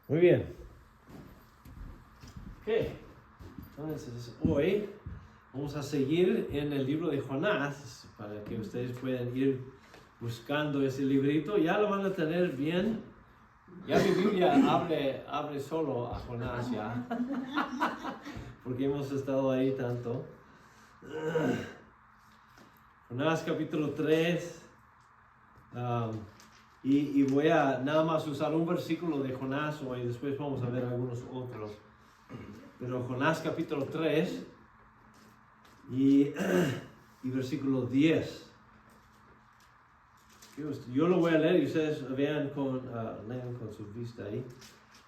Muy bien. Ok. Entonces, hoy vamos a seguir en el libro de Jonás para que ustedes puedan ir buscando ese librito. Ya lo van a tener bien. Ya mi Biblia abre solo a Jonás ya. Porque hemos estado ahí tanto. Jonás capítulo 3. Y voy a nada más usar un versículo de Jonás hoy, después vamos a ver algunos otros. Pero Jonás capítulo 3 y versículo 10. Yo lo voy a leer y ustedes lean con su vista ahí.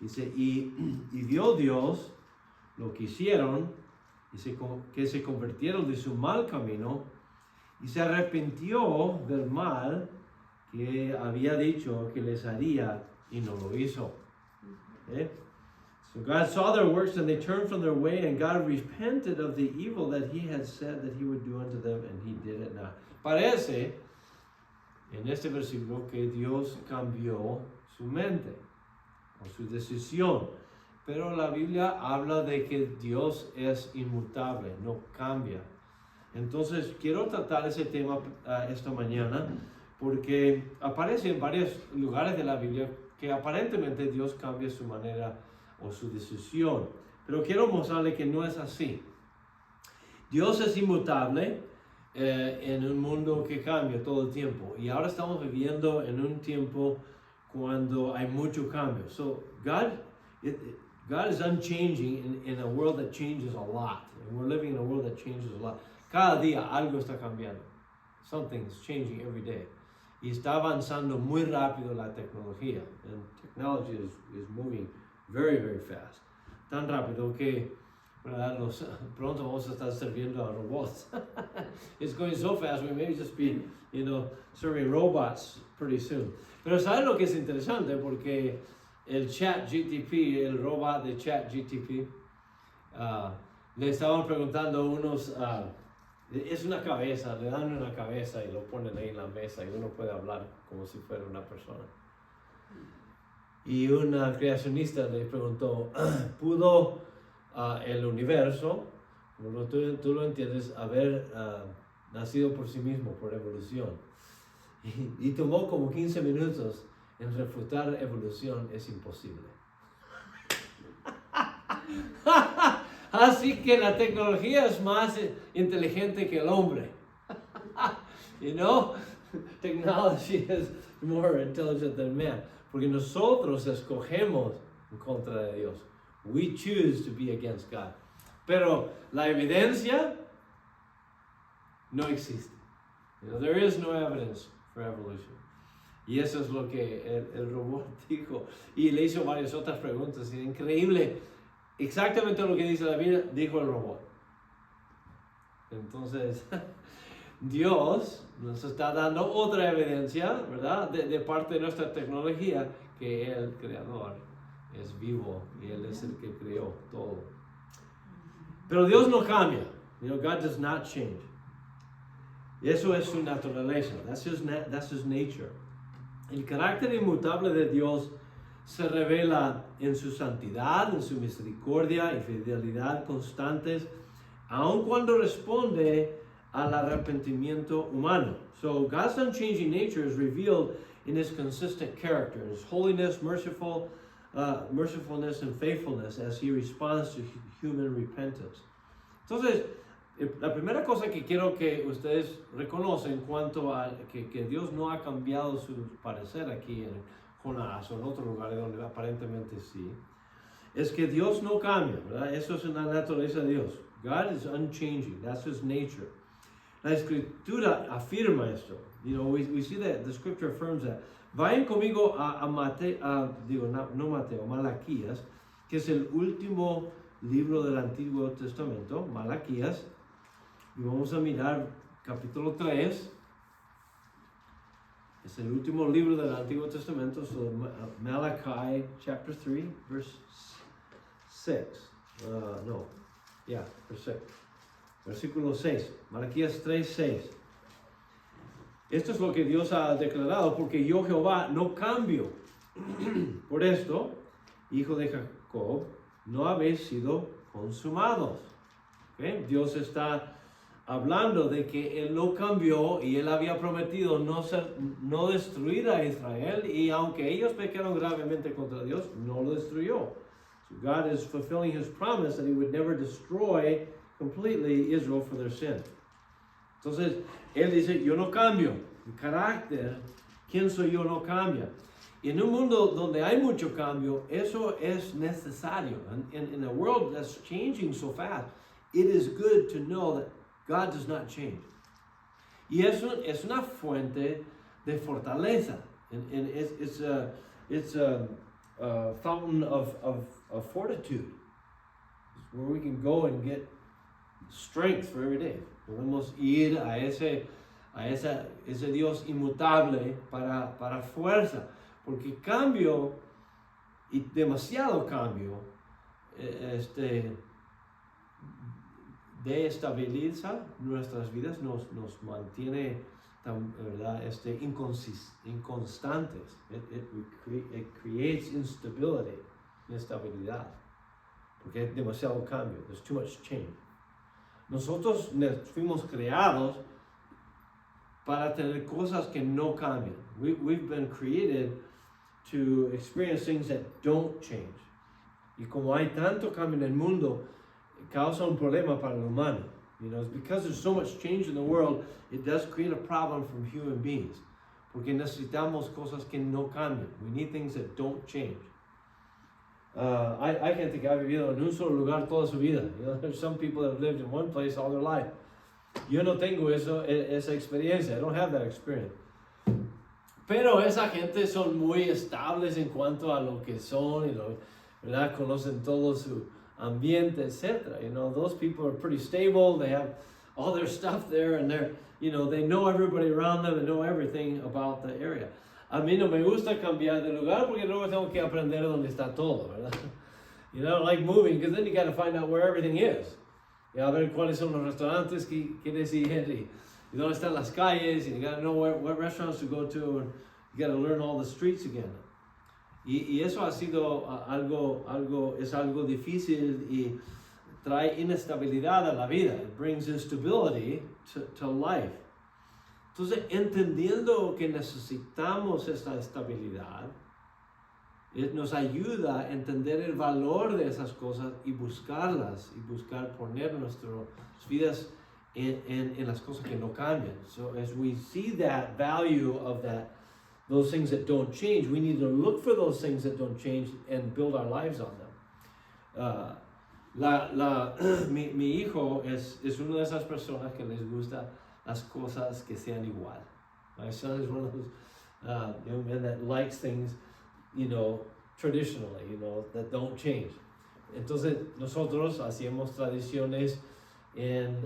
Dice, y vio Dios lo que hicieron, que se convirtieron de su mal camino y se arrepintió del mal que había dicho que les haría y no lo hizo. Okay? So God saw their works and they turned from their way, and God repented of the evil that he had said that he would do unto them, and he did it not. Parece en este versículo que Dios cambió su mente o su decisión, pero la Biblia habla de que Dios es inmutable, no cambia. Entonces quiero tratar ese tema esta mañana porque aparece en varios lugares de la Biblia que aparentemente Dios cambia su manera o su decisión, pero quiero mostrarle que no es así. Dios es inmutable en un mundo que cambia todo el tiempo, y ahora estamos viviendo en un tiempo cuando hay mucho cambio. So God is unchanging in a world that changes a lot, and we're living in a world that changes a lot. Cada día algo está cambiando. Something is changing every day. Y está avanzando muy rápido la tecnología. And technology is moving very, very fast. Tan rápido que pronto vamos a estar sirviendo a robots. It's going so fast, we may just be, serving robots pretty soon. Pero ¿saben lo que es interesante? Porque el ChatGPT, el robot de ChatGPT, le estaban preguntando unos... es una cabeza, le dan una cabeza y lo ponen ahí en la mesa y uno puede hablar como si fuera una persona. Y una creacionista le preguntó, ¿pudo el universo, como tú lo entiendes, haber nacido por sí mismo, por evolución? Y tomó como 15 minutos en refutar evolución, es imposible. Así que la tecnología es más inteligente que el hombre. Technology is more intelligent than man. Porque nosotros escogemos en contra de Dios. We choose to be against God. Pero la evidencia no existe. There is no evidence for evolution. Y eso es lo que el robot dijo. Y le hizo varias otras preguntas. Increíble. Exactamente lo que dice la Biblia, dijo el robot. Entonces, Dios nos está dando otra evidencia, ¿verdad? De parte de nuestra tecnología, que el Creador es vivo y Él es el que creó todo. Pero Dios no cambia. God does not change. Y eso es su naturaleza. That's his nature. El carácter inmutable de Dios se revela en su santidad, en su misericordia y fidelidad constantes, aun cuando responde al arrepentimiento humano. So God's unchanging nature is revealed in his consistent character, his holiness, mercifulness, and faithfulness as he responds to human repentance. Entonces, la primera cosa que quiero que ustedes reconocen en cuanto a que Dios no ha cambiado su parecer aquí en Jonás o en otro lugar donde aparentemente sí, es que Dios no cambia, ¿verdad? Eso es una naturaleza de Dios. God is unchanging. That's his nature. La escritura afirma esto. We see that the scripture affirms that. Vayan conmigo a Malaquías, que es el último libro del Antiguo Testamento, Malaquías, y vamos a mirar capítulo 3. Es el último libro del Antiguo Testamento, so Malachi chapter 3, verse 6. Verse 6. Versículo 6. Malaquías 3, 6. Esto es lo que Dios ha declarado, porque yo Jehová no cambio. Por esto, hijo de Jacob, no habéis sido consumados. ¿Okay? Dios está hablando de que Él no cambió y Él había prometido no destruir a Israel, y aunque ellos pecaron gravemente contra Dios, no lo destruyó. So God is fulfilling His promise that He would never destroy completely Israel for their sin. Entonces, Él dice, yo no cambio. Mi carácter, quién soy yo, no cambia. Y en un mundo donde hay mucho cambio, eso es necesario. In a world that's changing so fast, it is good to know that God does not change. Y eso es una fuente de fortaleza. And it's a fountain of fortitude. It's where we can go and get strength for every day. Podemos ir a ese Dios inmutable para fuerza. Porque cambio, y demasiado cambio, desestabiliza nuestras vidas, nos mantiene, ¿verdad? Inconstantes. It creates instability, inestabilidad, porque es demasiado cambio. There's too much change. Nosotros fuimos creados para tener cosas que no cambian. We've been created to experience things that don't change. Y como hay tanto cambio en el mundo, causa un problema para el humano. You know, it's because there's so much change in the world, it does create a problem from human beings. Porque necesitamos cosas que no cambian. We need things that don't change. Hay gente que ha vivido en un solo lugar toda su vida. You know, there's some people that have lived in one place all their life. Yo no tengo esa experiencia. I don't have that experience. Pero esa gente son muy estables en cuanto a lo que son y ¿verdad? Conocen todo su ambiente, etc. You know, those people are pretty stable. They have all their stuff there, and they know everybody around them and know everything about the area. A mí no me gusta cambiar de lugar porque luego tengo que aprender dónde está todo, ¿verdad? You know, like moving, because then you got to find out where everything is. Y a ver cuáles son los restaurantes que quieres ir y dónde están las calles, and you got to know what restaurants to go to, and you got to learn all the streets again. Y eso ha sido es algo difícil y trae inestabilidad a la vida. It brings instability to life. Entonces, entendiendo que necesitamos esta estabilidad, nos ayuda a entender el valor de esas cosas y buscarlas, y buscar poner nuestras vidas en las cosas que no cambian. So as we see that value of those things that don't change, we need to look for those things that don't change and build our lives on them. Mi hijo es una de esas personas que les gusta las cosas que sean igual. My son is one of those young men that likes things, traditionally, that don't change. Entonces, nosotros hacíamos tradiciones en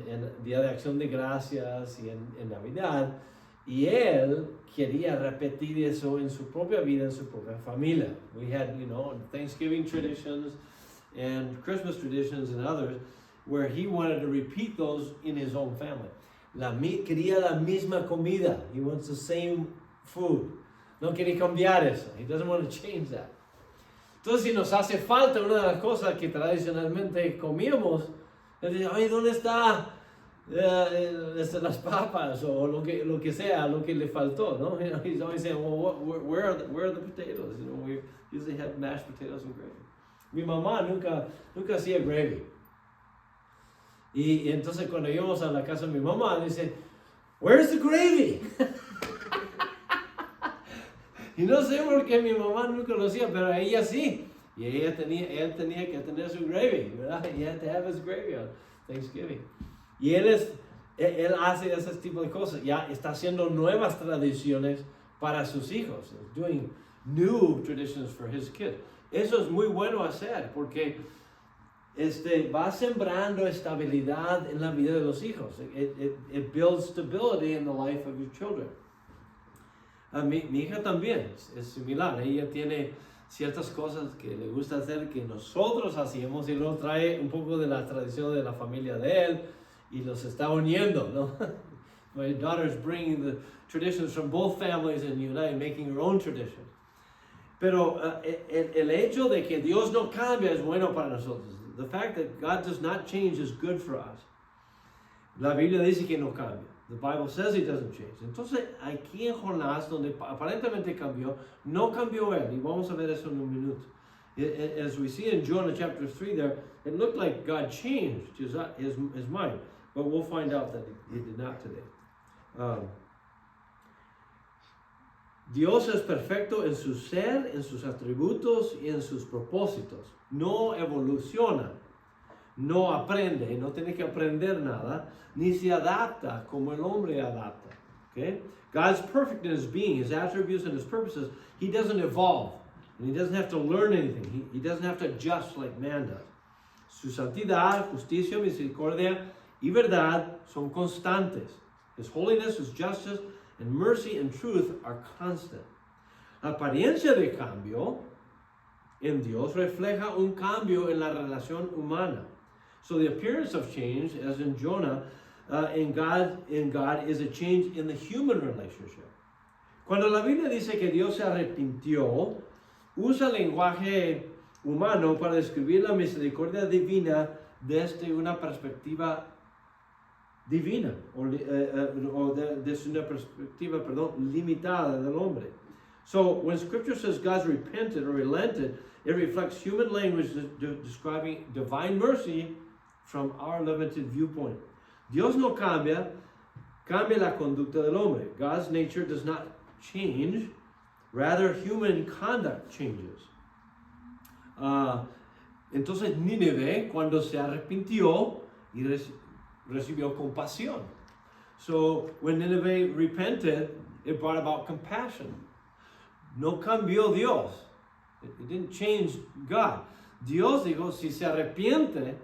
Día de Acción de Gracias y en Navidad, y él quería repetir eso en su propia vida, en su propia familia. We had, Thanksgiving traditions and Christmas traditions and others where he wanted to repeat those in his own family. Quería la misma comida. He wants the same food. No quiere cambiar eso. He doesn't want to change that. Entonces, si nos hace falta una de las cosas que tradicionalmente comíamos, él dice, ay, ¿dónde está las papas o lo que sea, lo que le faltó, ¿no? He's always saying, well, where are the potatoes? We usually have mashed potatoes and gravy. Mi mamá nunca hacía gravy. Y entonces cuando íbamos a la casa de mi mamá, dice, where's the gravy? Y no sé por qué mi mamá nunca lo hacía, pero ella sí. Y él tenía que tener su gravy, ¿verdad? He had to have his gravy on Thanksgiving. Y él hace ese tipo de cosas. Ya está haciendo nuevas tradiciones para sus hijos. He's doing new traditions for his kids. Eso es muy bueno hacer porque va sembrando estabilidad en la vida de los hijos. It builds stability in the life of your children. Mi hija también es similar. Ella tiene ciertas cosas que le gusta hacer que nosotros hacíamos y luego trae un poco de la tradición de la familia de él y los está uniendo, ¿no? My daughter's bringing the traditions from both families and uniting, making her own tradition. Pero el hecho de que Dios no cambia es bueno para nosotros. The fact that God does not change is good for us. La Biblia dice que no cambia. The Bible says he doesn't change. Entonces, aquí en Jonás, donde aparentemente cambió, no cambió él. Y vamos a ver eso en un minuto. As we see in Jonah chapter 3 there, it looked like God changed his mind. But we'll find out that he did not today. Dios es perfecto en su ser, en sus atributos y en sus propósitos. No evoluciona, no aprende, no tiene que aprender nada, ni se adapta como el hombre adapta. Okay? God's perfect in his being, his attributes and his purposes. He doesn't evolve, and he doesn't have to learn anything. He doesn't have to adjust like man does. Su santidad, justicia, misericordia y verdad son constantes. His holiness, his justice, and mercy and truth are constant. La apariencia de cambio en Dios refleja un cambio en la relación humana. So the appearance of change, as in Jonah, in God is a change in the human relationship. Cuando la Biblia dice que Dios se arrepintió, usa lenguaje humano para describir la misericordia divina desde una perspectiva divina, desde una perspectiva, limitada del hombre. So when Scripture says God's repented or relented, it reflects human language describing divine mercy from our limited viewpoint. Dios no cambia la conducta del hombre. God's nature does not change, rather human conduct changes. Entonces Nínive, cuando se arrepintió y recibió compasión. So when Nineveh repented, it brought about compassion. No cambió Dios. It didn't change God. Dios dijo, si se arrepiente,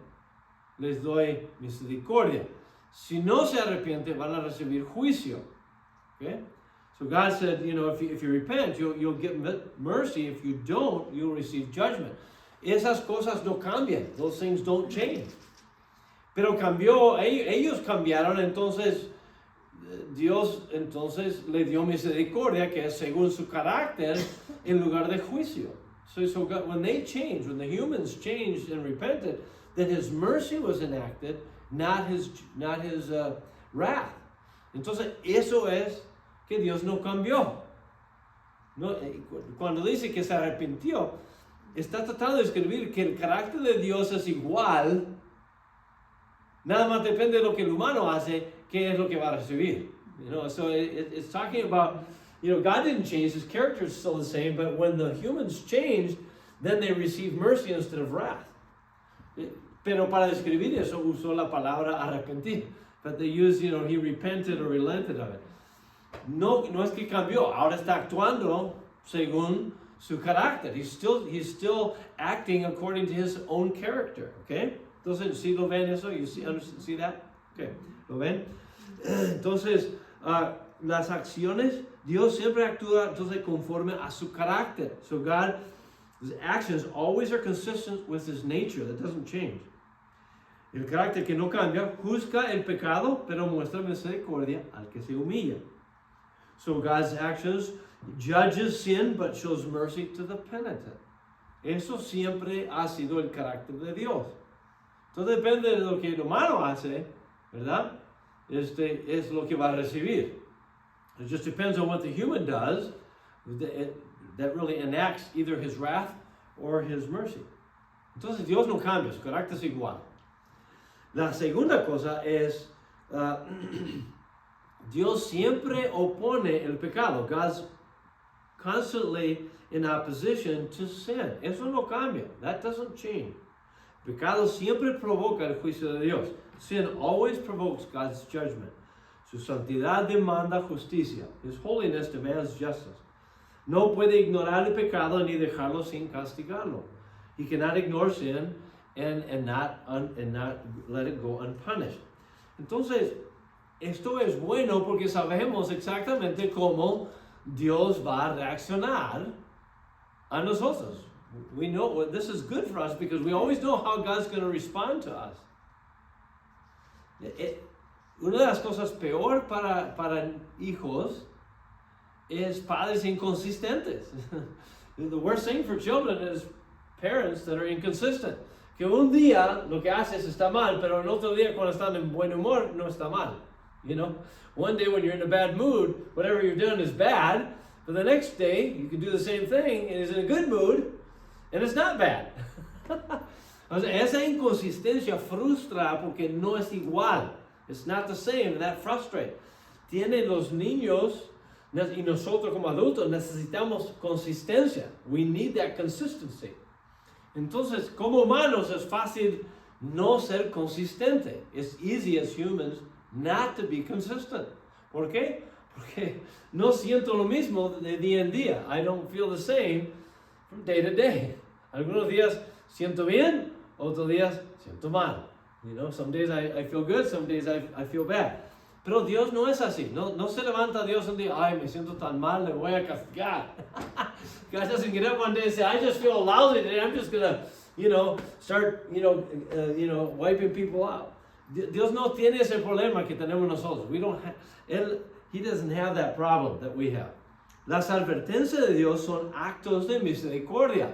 les doy misericordia. Si no se arrepiente, van a recibir juicio. Okay? So God said, if you repent, you'll get mercy. If you don't, you'll receive judgment. Esas cosas no cambian. Those things don't change. Pero cambió, ellos cambiaron, entonces Dios entonces le dio misericordia, que es según su carácter, en lugar de juicio. So God, when they changed, when the humans changed and repented, then his mercy was enacted, not his wrath. Entonces eso es que Dios no cambió. No, cuando dice que se arrepintió, está tratando de escribir que el carácter de Dios es igual. Nada más depende de lo que el humano hace, qué es lo que va a recibir. So it's talking about, God didn't change, his character is still the same, but when the humans changed, then they receive mercy instead of wrath. Pero para describir eso usó la palabra arrepentir. But they use, he repented or relented of it. No es que cambió, ahora está actuando según su carácter. He's still acting according to his own character, okay? Entonces, ¿sí lo ven eso? You see that? Okay, ¿lo ven? Entonces, las acciones, Dios siempre actúa entonces conforme a su carácter. So God's actions always are consistent with his nature. That doesn't change. El carácter que no cambia, juzga el pecado, pero muestra misericordia al que se humilla. So God's actions judges sin, but shows mercy to the penitent. Eso siempre ha sido el carácter de Dios. Entonces depende de lo que el humano hace, ¿verdad? Es lo que va a recibir. It just depends on what the human does that really enacts either his wrath or his mercy. Entonces Dios no cambia, su carácter es igual. La segunda cosa es, Dios siempre opone el pecado. God's constantly in opposition to sin. Eso no cambia. That doesn't change. Pecado siempre provoca el juicio de Dios. Sin always provokes God's judgment. Su santidad demanda justicia. His holiness demands justice. No puede ignorar el pecado ni dejarlo sin castigarlo. He cannot ignore sin and not let it go unpunished. Entonces, esto es bueno porque sabemos exactamente cómo Dios va a reaccionar a nosotros. We know this is good for us because we always know how God's going to respond to us. Una de las cosas peor para hijos es padres inconsistentes. The worst thing for children is parents that are inconsistent. Que un día lo que haces está mal, pero el otro día cuando están en buen humor no está mal. You know, one day when you're in a bad mood, whatever you're doing is bad, but the next day you can do the same thing and is in a good mood and it's not bad. O sea, esa inconsistencia frustra porque no es igual. It's not the same, and that frustrates. Tienen los niños y nosotros como adultos necesitamos consistencia. We need that consistency. Entonces, como humanos es fácil no ser consistente. It's easy as humans not to be consistent. ¿Por qué? Porque no siento lo mismo de día en día. I don't feel the same from day to day. Algunos días siento bien, otros días siento mal. You know, some days I feel good, some days I feel bad. Pero Dios no es así. No se levanta Dios un día, ay, me siento tan mal, le voy a castigar. God doesn't get up one day and say, I just feel lousy today, I'm just going to, start, wiping people out. Dios no tiene ese problema que tenemos nosotros. He doesn't have that problem that we have. Las advertencias de Dios son actos de misericordia.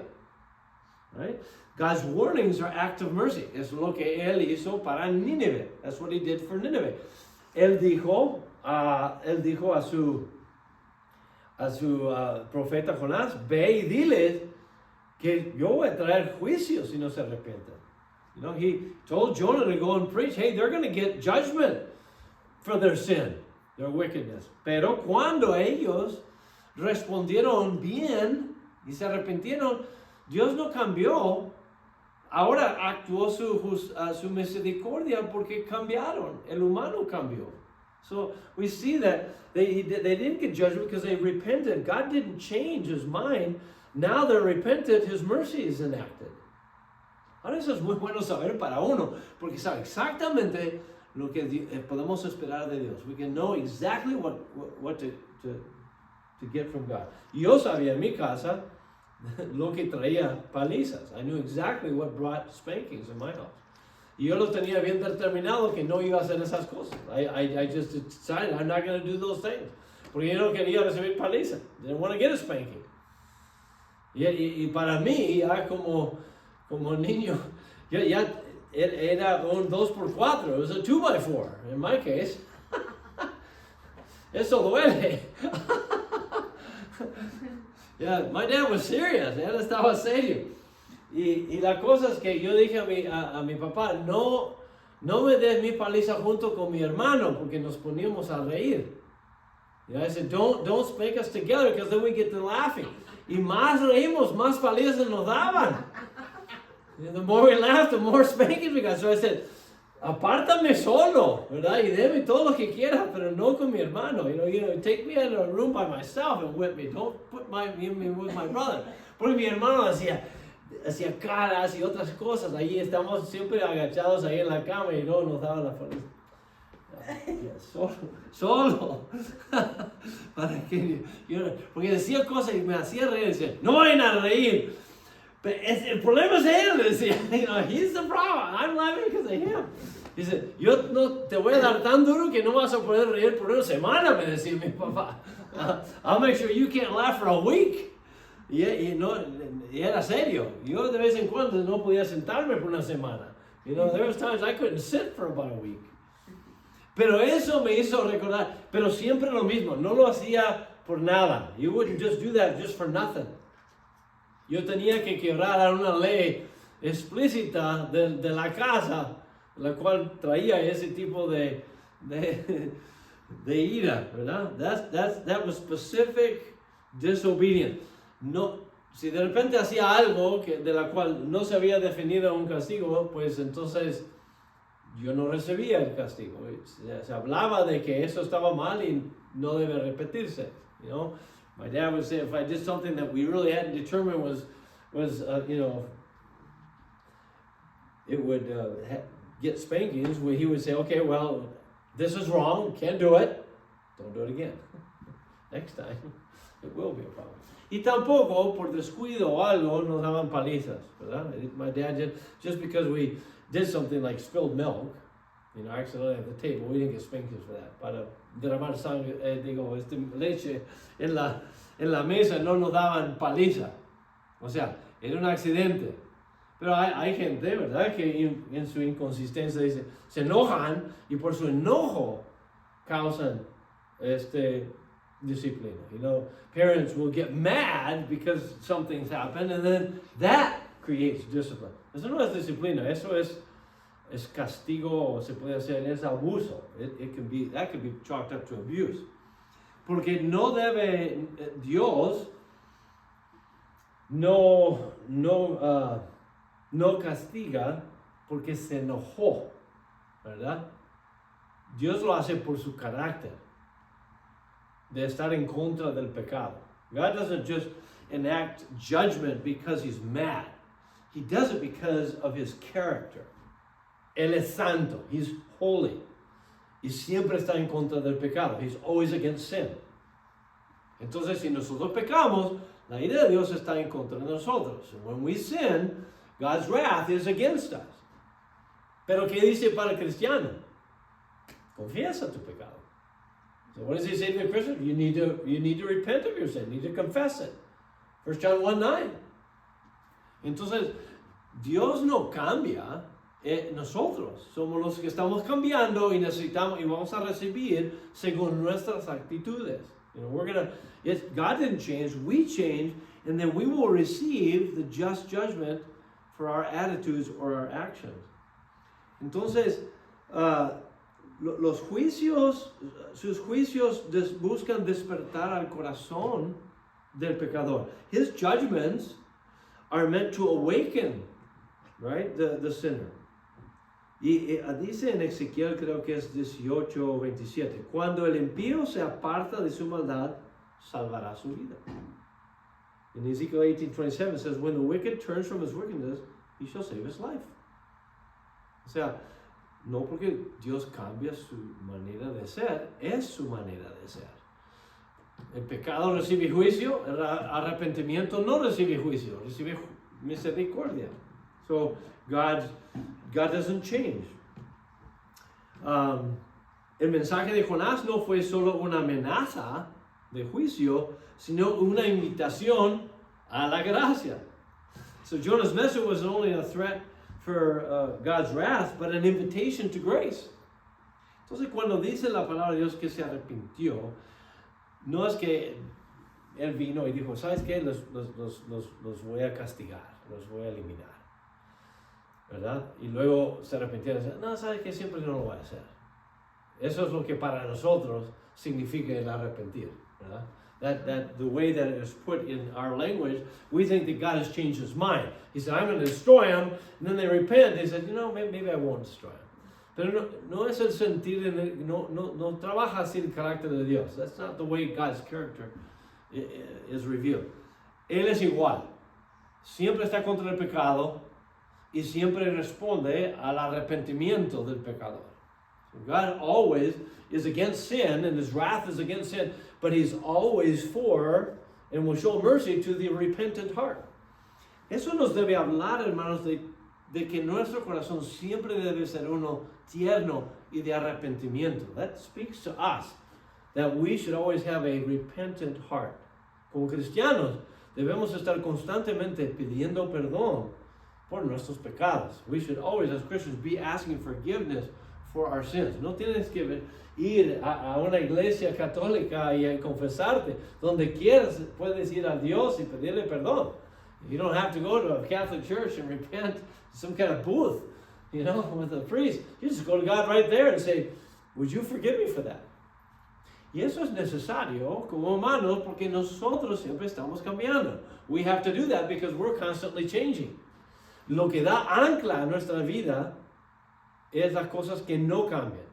Right? God's warnings are acts of mercy. Es lo que Él hizo para Nínive. That's what He did for Nínive. Él dijo a su profeta Jonás, ve y dile que yo voy a traer juicio si no se arrepienten. You know, he told Jonah to go and preach, hey, they're going to get judgment for their sin, their wickedness. Pero cuando ellos respondieron bien y se arrepintieron, Dios no cambió. Ahora actuó su misericordia porque cambiaron. El humano cambió. So we see that they didn't get judgment because they repented. God didn't change His mind. Now they're repentant, His mercy is enacted. Ahora eso es muy bueno saber para uno, porque sabe exactamente lo que podemos esperar de Dios. We can know exactly what to get from God. Yo sabía en mi casa lo que traía palizas. I knew exactly what brought spankings in my house. Y yo lo tenía bien determinado que no iba a hacer esas cosas. I just decided I'm not going to do those things. Porque yo no quería recibir palizas. Didn't want to get a spanking. Y para mí, ya como niño, ya era un 2x4. It was a 2x4 in my case. Eso duele. Yeah, my dad was serious. Él estaba serio. Y la cosa es que yo dije a mi papá, no me des mi paliza junto con mi hermano, porque nos poníamos a reír. You know, I said, don't spank us together, because then we get to laughing. Y más reímos, más palizas nos daban. And the more we laughed, the more spankings we got. So I said, apártame solo, ¿verdad? Y deme todo lo que quiera, pero no con mi hermano. You know, take me in a room by myself and whip me. Don't put me with my brother. Porque mi hermano hacía caras y otras cosas. Allí estamos siempre agachados ahí en la cama y no nos daban la paliza. Solo. Para que porque decía cosas y me hacía reír. Decía, no vayan a reír. El problema es él, decía. He's the problem. I'm laughing because of him. Dice, yo no te voy a dar tan duro que no vas a poder reír por una semana, me decía mi papá. I'll make sure you can't laugh for a week. Y era serio. Yo de vez en cuando no podía sentarme por una semana. There was times I couldn't sit for about a week. Pero eso me hizo recordar, pero siempre lo mismo, no lo hacía por nada. You wouldn't just do that just for nothing. Yo tenía que quebrar una ley explícita de la casa, la cual traía ese tipo de ira, ¿verdad? That was specific disobedience. No, si de repente hacía algo de la cual no se había definido un castigo, pues entonces yo no recibía el castigo. Se hablaba de que eso estaba mal y no debe repetirse. My dad would say if I did something that we really hadn't determined was it would get spankings, where he would say, okay, well, this is wrong, can't do it, don't do it again. Next time, it will be a problem. Y tampoco, por descuido o algo, nos daban palizas, ¿verdad? My dad just because we did something like spilled milk, accidentally at the table, we didn't get spankings for that. Para derramar sangre, leche en la mesa no nos daban paliza. O sea, era un accidente. Pero hay gente, ¿verdad?, que en su inconsistencia dice, se enojan y por su enojo causan disciplina. You know, parents will get mad because something's happened and then that creates discipline. Eso no es disciplina, eso es castigo, o se puede hacer, es abuso. That could be chalked up to abuse. Porque no debe, Dios no castiga porque se enojó, ¿verdad? Dios lo hace por su carácter, de estar en contra del pecado. God doesn't just enact judgment because he's mad. He does it because of his character. Él es santo, he's holy. Y siempre está en contra del pecado. He's always against sin. Entonces, si nosotros pecamos, la ira de Dios está en contra de nosotros. And when we sin, God's wrath is against us. Pero ¿qué dice para el cristiano? Confiesa tu pecado. So what does he say to the Christian? You need to repent of your sin. You need to confess it. 1 John 1:9. Entonces, Dios no cambia. Nosotros somos los que estamos cambiando y necesitamos y vamos a recibir según nuestras actitudes. You know, God didn't change, we change, and then we will receive the just judgment for our attitudes or our actions. Entonces, sus juicios buscan despertar al corazón del pecador. His judgments are meant to awaken, right, the sinner. Y dice en Ezequiel, creo que es 18:27, cuando el impío se aparta de su maldad, salvará su vida. In Ezekiel 18:27 it says, when the wicked turns from his wickedness, he shall save his life. O sea, no porque Dios cambia su manera de ser, es su manera de ser. El pecado recibe juicio, el arrepentimiento no recibe juicio, recibe misericordia. So God doesn't change. El mensaje de Jonás no fue solo una amenaza de juicio, sino una invitación a la gracia. So Jonah's message was not only a threat for God's wrath, but an invitation to grace. Entonces, cuando dice la palabra de Dios que se arrepintió, no es que él vino y dijo, ¿sabes qué? Los voy a castigar, los voy a eliminar, ¿verdad? Y luego se arrepintió y dice, no, ¿sabes qué? Siempre no lo voy a hacer. Eso es lo que para nosotros significa el arrepentir, ¿verdad? That the way that it is put in our language, we think that God has changed his mind. He said, I'm going to destroy them, and then they repent. They said, you know, maybe I won't destroy them. Pero no es el sentir, no trabaja así el carácter de Dios. That's not the way God's character is revealed. Él es igual. Siempre está contra el pecado y siempre responde al arrepentimiento del pecador. So God always is against sin, and his wrath is against sin, but he's always for and will show mercy to the repentant heart. Eso nos debe hablar, hermanos, de que nuestro corazón siempre debe ser uno tierno y de arrepentimiento. That speaks to us that we should always have a repentant heart. Como cristianos debemos estar constantemente pidiendo perdón por nuestros pecados. We should always, as Christians, be asking forgiveness for our sins. No tienes que ir a una iglesia católica y a confesarte. Donde quieras puedes ir a Dios y pedirle perdón. You don't have to go to a Catholic church and repent some kind of booth, you know, with a priest. You just go to God right there and say, would you forgive me for that? Y eso es necesario como humanos porque nosotros siempre estamos cambiando. We have to do that because we're constantly changing. Lo que da ancla a nuestra vida es las cosas que no cambian.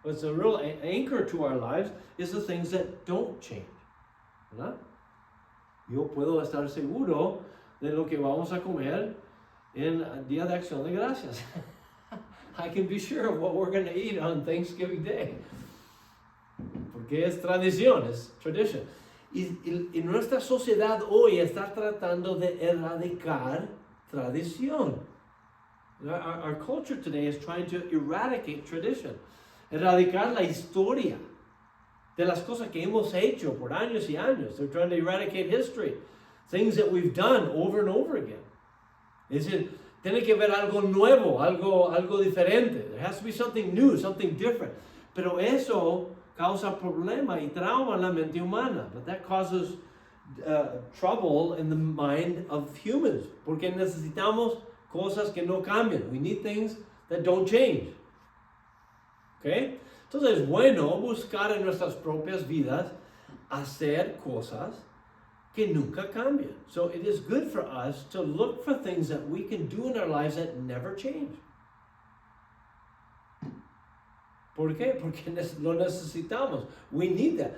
What's a real anchor to our lives is the things that don't change. ¿Verdad? Yo puedo estar seguro de lo que vamos a comer en Día de Acción de Gracias. I can be sure of what we're going to eat on Thanksgiving Day. Porque es tradición, es tradition. Y nuestra sociedad hoy está tratando de erradicar tradición. Our culture today is trying to eradicate tradition. Erradicar la historia de las cosas que hemos hecho por años y años. They're trying to eradicate history. things that we've done over and over again. Es decir, tiene que haber algo nuevo, algo diferente. There has to be something new, something different. Pero eso causa problema y trauma en la mente humana. But that causes trouble in the mind of humans. Porque necesitamos cosas que no cambian. We need things that don't change. ¿Okay? Entonces es bueno buscar en nuestras propias vidas hacer cosas que nunca cambian. So it is good for us to look for things that we can do in our lives that never change. ¿Por qué? Porque lo necesitamos. We need that.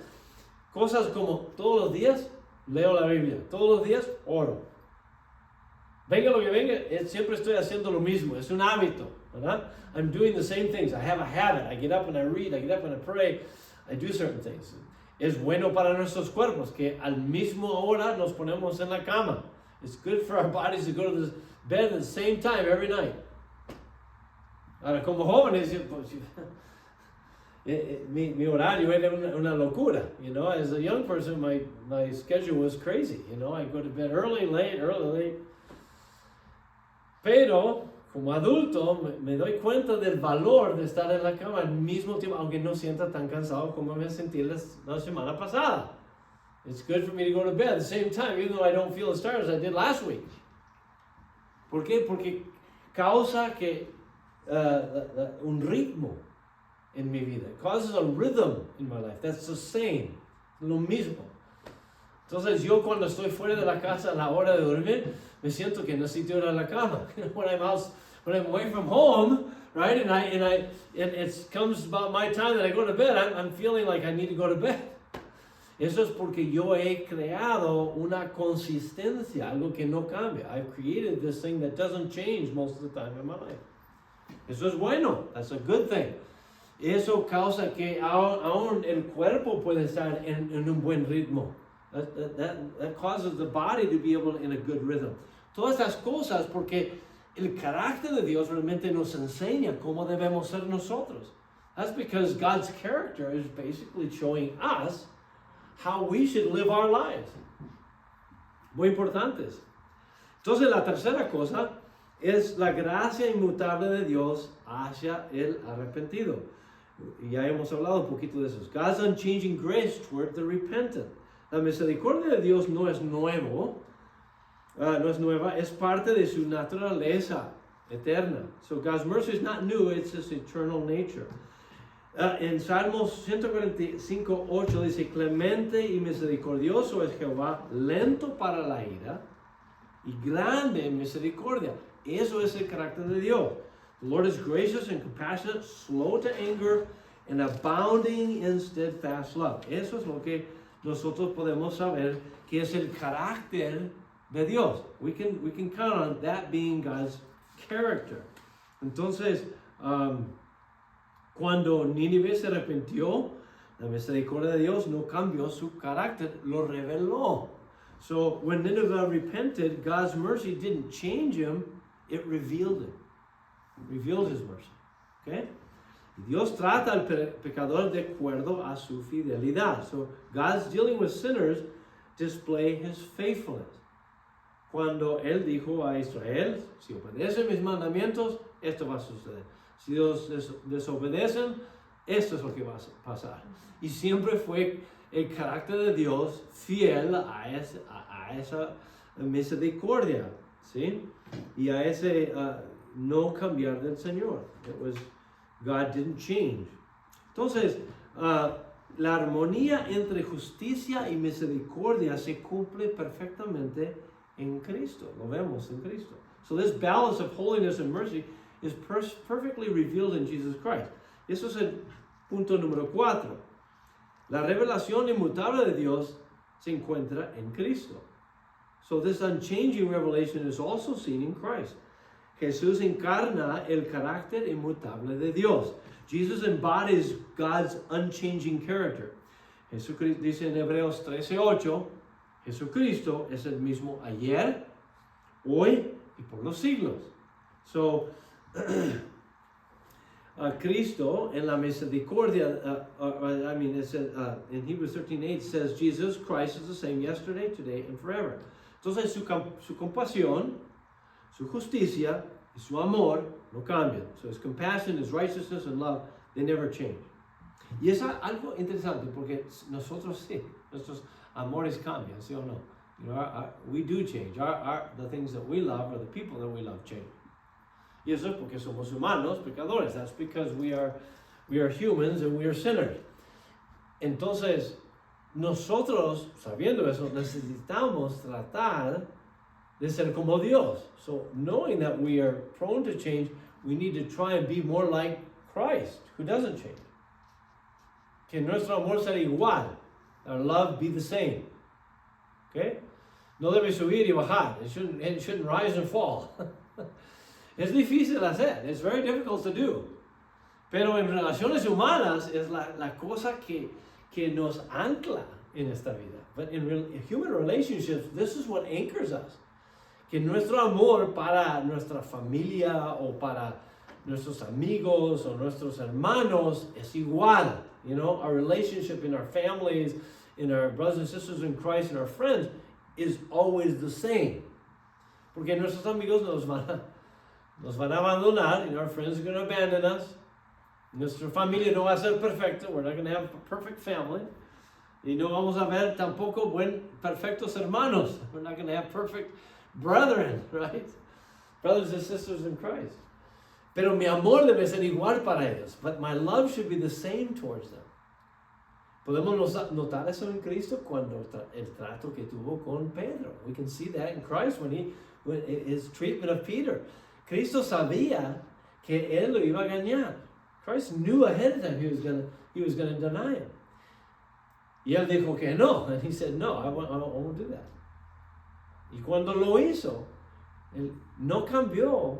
Cosas como todos los días leo la Biblia, todos los días oro. Venga lo que venga, siempre estoy haciendo lo mismo. Es un hábito, ¿verdad? I'm doing the same things. I have a habit. I get up and I read. I get up and I pray. I do certain things. Es bueno para nuestros cuerpos que al mismo hora nos ponemos en la cama. It's good for our bodies to go to the bed at the same time every night. Ahora, como jóvenes, mi horario era una locura. You know, as a young person, my schedule was crazy. You know, I go to bed early, late. Pero, como adulto, me doy cuenta del valor de estar en la cama al mismo tiempo, aunque no sienta tan cansado como me sentí la semana pasada. It's good for me to go to bed at the same time, even though I don't feel as tired as I did last week. ¿Por qué? Porque causa que un ritmo en mi vida. It causes a rhythm in my life. That's the same. Lo mismo. Entonces yo cuando estoy fuera de la casa a la hora de dormir, me siento que necesito ir a la cama. When I'm away from home, right, and it comes about my time that I go to bed, I'm feeling like I need to go to bed. Eso es porque yo he creado una consistencia, algo que no cambia. I've created this thing that doesn't change most of the time in my life. Eso es bueno. That's a good thing. Eso causa que aún el cuerpo puede estar en un buen ritmo. That causes the body to be able in a good rhythm. Todas estas cosas porque el carácter de Dios realmente nos enseña cómo debemos ser nosotros. That's because God's character is basically showing us how we should live our lives. Muy importantes. Entonces la tercera cosa es la gracia inmutable de Dios hacia el arrepentido. Ya hemos hablado un poquito de eso. God's unchanging grace toward the repentant. La misericordia de Dios no es nueva, es parte de su naturaleza eterna. So God's mercy is not new, it's His eternal nature. En Salmos 145:8 dice, clemente y misericordioso es Jehová, lento para la ira y grande en misericordia. Eso es el carácter de Dios. The Lord is gracious and compassionate, slow to anger, and abounding in steadfast love. Eso es lo que nosotros podemos saber que es el carácter de Dios. We can count on that being God's character. Entonces, cuando Nínive se arrepintió, la misericordia de Dios no cambió su carácter, lo reveló. So when Nineveh repented, God's mercy didn't change him, it revealed him. It revealed His mercy. Okay? Dios trata al pecador de acuerdo a su fidelidad. So God's dealing with sinners display His faithfulness. Cuando Él dijo a Israel, si obedecen mis mandamientos, esto va a suceder. Si ellos desobedecen, esto es lo que va a pasar. Y siempre fue el carácter de Dios fiel a esa misericordia, ¿sí? Y a ese no cambiar del Señor. God didn't change. Entonces, la armonía entre justicia y misericordia se cumple perfectamente en Cristo. Lo vemos en Cristo. So this balance of holiness and mercy is perfectly revealed in Jesus Christ. Eso es el punto número 4. La revelación inmutable de Dios se encuentra en Cristo. So this unchanging revelation is also seen in Christ. Jesús encarna el carácter inmutable de Dios. Jesus embodies God's unchanging character. Jesucristo dice en Hebreos 13:8, Jesucristo es el mismo ayer, hoy y por los siglos. So, Cristo en la misericordia, in Hebrews 13:8 says Jesus Christ is the same yesterday, today, and forever. Entonces su compasión, su justicia y su amor no cambian. So his compassion, his righteousness and love, they never change. Y es algo interesante porque nosotros sí, nuestros amores cambian, ¿sí o no? You know, we do change. The things that we love or the people that we love change. Y eso es porque somos humanos, pecadores. That's because we are humans and we are sinners. Entonces, nosotros, sabiendo eso, necesitamos tratar de ser como Dios. So, knowing that we are prone to change, we need to try and be more like Christ, who doesn't change. Que nuestro amor sea igual. Our love be the same. Okay? No debe subir y bajar. It shouldn't rise and fall. Es difícil hacer. It's very difficult to do. Pero en relaciones humanas es la cosa que nos ancla en esta vida. But in human relationships, this is what anchors us. Que nuestro amor para nuestra familia o para nuestros amigos o nuestros hermanos es igual. You know, our relationship in our families, in our brothers and sisters in Christ, and our friends is always the same. Porque nuestros amigos nos van a abandonar, and our friends are going to abandon us. Nuestra familia no va a ser perfecta. We're not going to have a perfect family. Y no vamos a ver tampoco perfectos hermanos. We're not going to have perfect brethren, right? Brothers and sisters in Christ. Pero mi amor debe ser igual para ellos. But my love should be the same towards them. Podemos notar eso en Cristo cuando el trato que tuvo con Pedro. We can see that in Christ when his treatment of Peter. Cristo sabía que él lo iba a engañar. Christ knew ahead of time he was going to deny him. Y él dijo que no. And he said, no, I won't do that. Y cuando lo hizo, él no cambió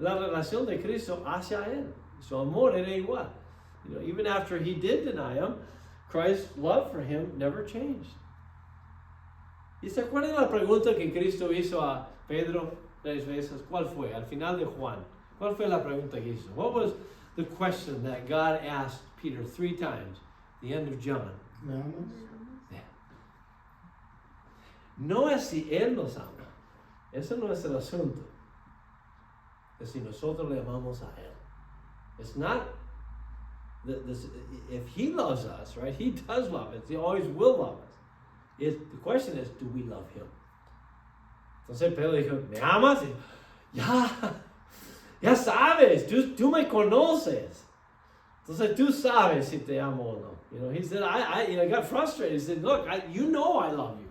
la relación de Cristo hacia él. Su amor era igual. You know, even after he did deny him, Christ's love for him never changed. ¿Y se acuerdan la pregunta que Cristo hizo a Pedro 3 veces? ¿Cuál fue? Al final de Juan. ¿Cuál fue la pregunta que hizo? What was the question that God asked Peter 3 times? The end of John. ¿Me amas? Yeah. No es si Él nos ama. Ese no es el asunto. Es si nosotros le amamos a Él. It's not if He loves us, right? He does love us. He always will love us. The question is, do we love Him? Entonces Pedro dijo, ¿me amas? Ya sabes, tú me conoces. Entonces tú sabes si te amo o no. You know, he said, I got frustrated. He said, look, you know I love you.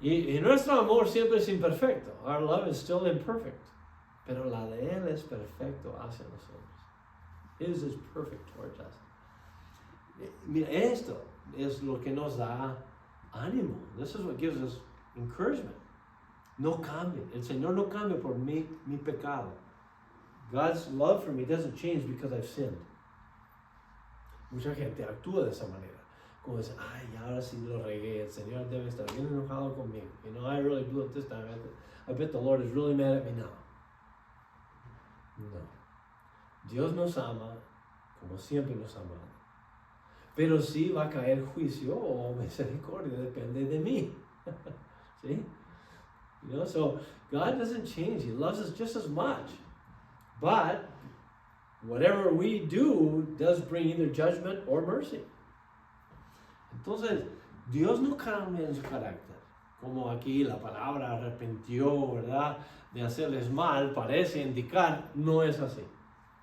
Y nuestro amor siempre es imperfecto. Our love is still imperfect. Pero la de Él es perfecto hacia nosotros. His is perfect towards us. Mira, esto es lo que nos da ánimo. This is what gives us encouragement. No cambie. El Señor no cambia por mi pecado. God's love for me doesn't change because I've sinned. Mucha gente actúa de esa manera. Como dice, ay, ahora sí lo regué. El Señor debe estar bien enojado conmigo. You know, I really blew it this time. I bet the Lord is really mad at me now. No. Dios nos ama como siempre nos ha amado. Pero sí va a caer juicio o misericordia, depende de mí. ¿Sí? You know, so God doesn't change. He loves us just as much. But whatever we do does bring either judgment or mercy. Entonces, Dios no cambia en su carácter. Como aquí la palabra arrepintió, ¿verdad? De hacerles mal, parece indicar, no es así.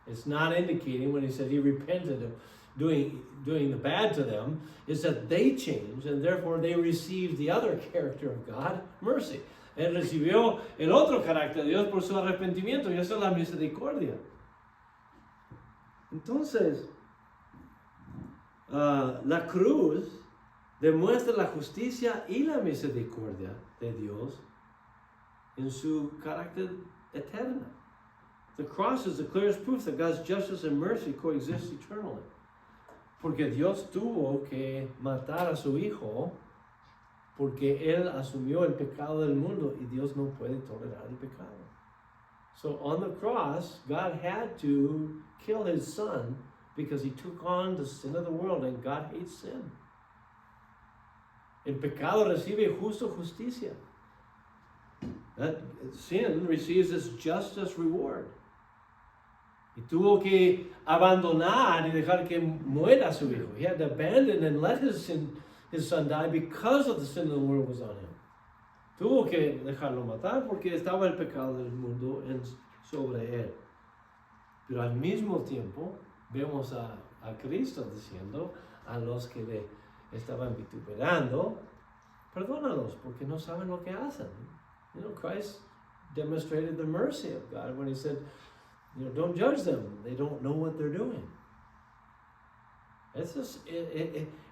It's not indicating when he said he repented of doing the bad to them, is that they changed and therefore they received the other character of God, mercy. Él recibió el otro carácter de Dios por su arrepentimiento y eso es la misericordia. Entonces, la cruz demuestra la justicia y la misericordia de Dios en su carácter eterno. The cross is the clearest proof that God's justice and mercy coexist eternally. Porque Dios tuvo que matar a su hijo porque Él asumió el pecado del mundo y Dios no puede tolerar el pecado. So on the cross, God had to kill His Son because He took on the sin of the world and God hates sin. El pecado recibe justo justicia. That sin receives its justice reward. Y tuvo que abandonar y dejar que muera su hijo. He had to abandon and let his son die because of the sin of the world was on him. Tuvo que dejarlo matar porque estaba el pecado del mundo sobre él. Pero al mismo tiempo vemos a Cristo diciendo a los que le estaban vituperando, perdónalos porque no saben lo que hacen. You know, Christ demonstrated the mercy of God when he said, you know, don't judge them. They don't know what they're doing.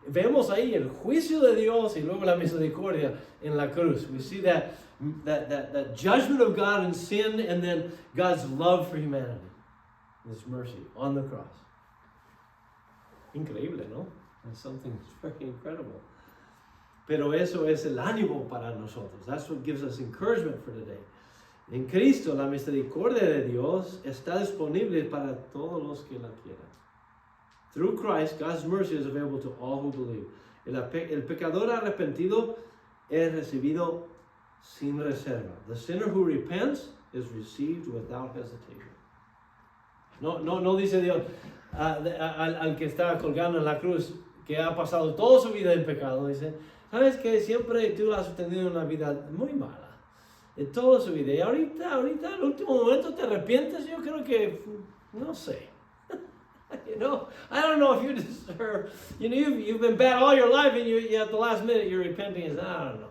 Vemos ahí el juicio de Dios y luego la misericordia en la cruz. We see that judgment of God in sin and then God's love for humanity. His mercy on the cross. Increíble, ¿no? It's something very incredible. Pero eso es el ánimo para nosotros. That's what gives us encouragement for today. En Cristo, la misericordia de Dios está disponible para todos los que la quieran. Through Christ, God's mercy is available to all who believe. El pecador arrepentido es recibido sin reserva. The sinner who repents is received without hesitation. No dice Dios al que está colgando en la cruz, que ha pasado toda su vida en pecado, dice, sabes que siempre tú has tenido una vida muy mala, en toda su vida, y ahorita, al último momento te arrepientes. Yo creo que, no sé. You know, I don't know if you deserve, you know, you've been bad all your life and you at the last minute you're repenting. And I don't know.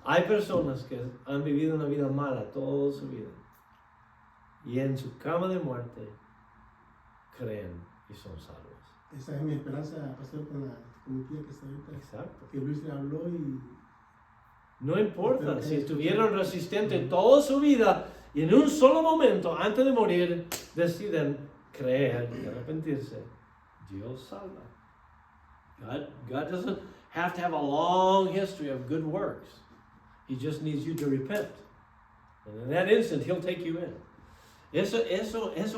Hay personas que han vivido una vida mala toda su vida y en su cama de muerte creen y son salvos. Esa es mi esperanza, pastor, con mi tía que está ahorita. Exacto. Que Luis le habló y... No importa si estuvieron resistentes toda su vida y en un solo momento antes de morir deciden creer y arrepentirse. Dios salva. God doesn't have to have a long history of good works. He just needs you to repent. And in that instant, He'll take you in. Eso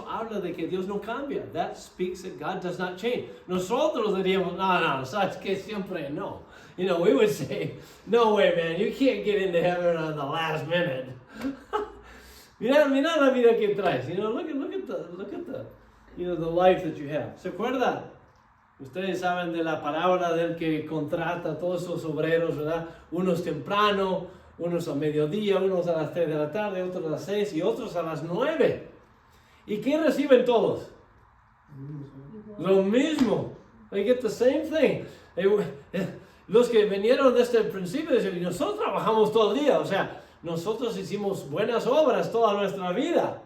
habla de que Dios no cambia. That speaks that God does not change. Nosotros diríamos, no, sabes que siempre no. You know, we would say, no way, man, you can't get into heaven on the last minute. mira la vida que traes. You know, look at the you know, the life that you have. ¿Se acuerda? Ustedes saben de la parábola del que contrata a todos esos obreros, ¿verdad? Unos temprano, unos a mediodía, unos a las 3 de la tarde, otros a las 6 y otros a las 9. ¿Y qué reciben todos? Lo mismo. They get the same thing. Los que vinieron desde el principio dicen, nosotros trabajamos todo el día, o sea, nosotros hicimos buenas obras toda nuestra vida.